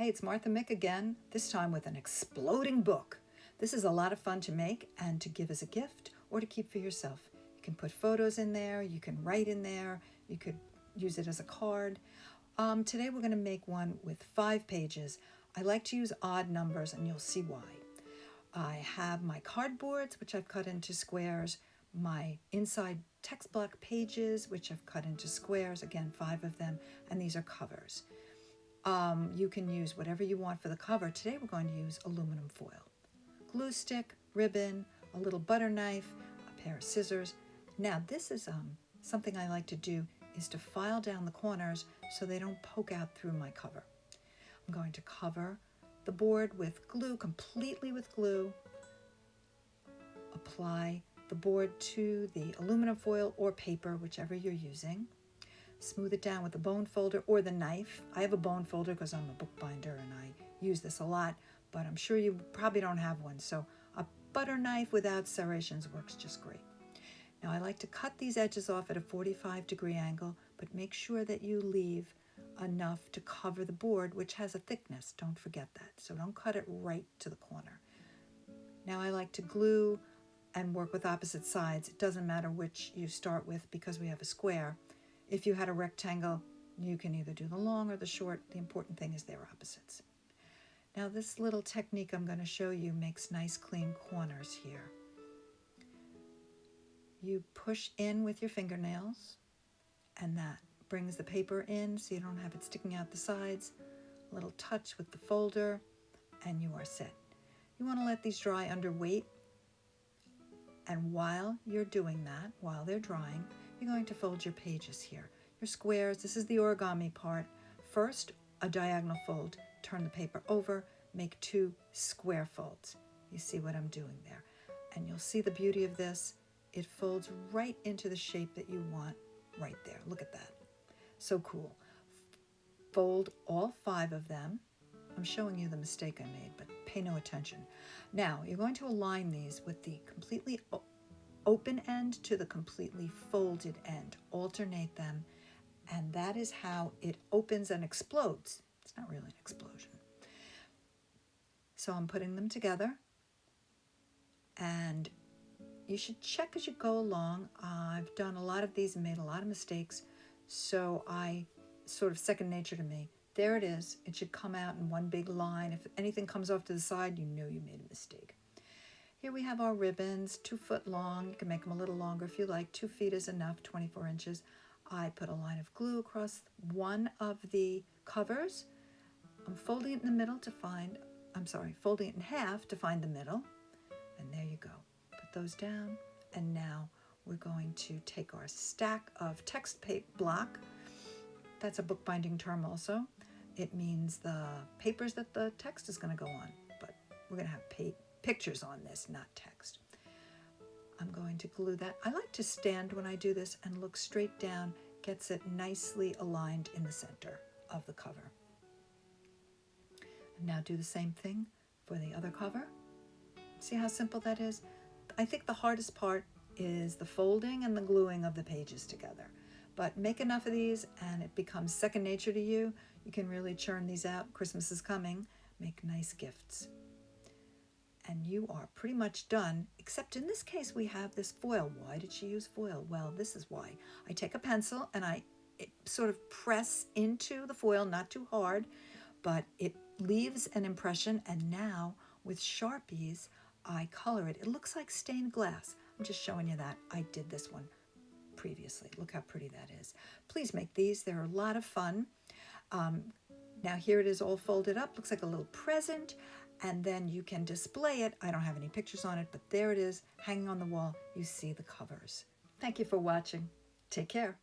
Hey, it's Martha Mikk again, this time with an exploding book. This is a lot of fun to make and to give as a gift or to keep for yourself. You can put photos in there, you can write in there, you could use it as a card. Today we're going to make one with 5 pages. I like to use odd numbers and you'll see why. I have my cardboards, which I've cut into squares, my inside text block pages, which I've cut into squares, again 5 of them, and these are covers. You can use whatever you want for the cover. Today we're going to use aluminum foil. Glue stick, ribbon, a little butter knife, a pair of scissors. Now this is something I like to do is to file down the corners so they don't poke out through my cover. I'm going to cover the board with glue, completely with glue. Apply the board to the aluminum foil or paper, whichever you're using. Smooth it down with a bone folder or the knife. I have a bone folder because I'm a bookbinder and I use this a lot, but I'm sure you probably don't have one, so a butter knife without serrations works just great. Now I like to cut these edges off at a 45-degree angle, but make sure that you leave enough to cover the board, which has a thickness. Don't forget that. So don't cut it right to the corner. Now I like to glue and work with opposite sides. It doesn't matter which you start with because we have a square. If you had a rectangle, you can either do the long or the short. The important thing is they're opposites. Now this little technique I'm going to show you makes nice clean corners here. You push in with your fingernails, and that brings the paper in so you don't have it sticking out the sides. A little touch with the folder, and you are set. You want to let these dry under weight, and while you're doing that, while they're drying, you're going to fold your pages here. Your squares, this is the origami part. First, a diagonal fold. Turn the paper over, make 2 square folds. You see what I'm doing there. And you'll see the beauty of this. It folds right into the shape that you want right there. Look at that. So cool. Fold all 5 of them. I'm showing you the mistake I made, but pay no attention. Now, you're going to align these with the completely open end to the completely folded end. Alternate them, and that is how it opens and explodes. It's not really an explosion. So I'm putting them together, and you should check as you go along. I've done a lot of these and made a lot of mistakes, so I sort of second nature to me. There it is. It should come out in one big line. If anything comes off to the side, you know you made a mistake. Here we have our ribbons, 2 foot long. You can make them a little longer if you like. 2 feet is enough, 24 inches. I put a line of glue across one of the covers. I'm folding it in the middle to find, folding it in half to find the middle. And there you go. Put those down. And now we're going to take our stack of text block. That's a bookbinding term also. It means the papers that the text is going to go on. But we're going to have pictures on this, not text. I'm going to glue that. I like to stand when I do this and look straight down, gets it nicely aligned in the center of the cover. And now do the same thing for the other cover. See how simple that is? I think the hardest part is the folding and the gluing of the pages together. But make enough of these and it becomes second nature to you. You can really churn these out. Christmas is coming. Make nice gifts. And you are pretty much done, except in this case we have this foil. Why did she use foil? Well, this is why. I take a pencil and I sort of press into the foil, not too hard, but it leaves an impression, and now with Sharpies, I color it. It looks like stained glass. I'm just showing you that. I did this one previously. Look how pretty that is. Please make these. They're a lot of fun. Now here it is all folded up. Looks like a little present. And then you can display it. I don't have any pictures on it, but there it is, hanging on the wall. You see the covers. Thank you for watching. Take care.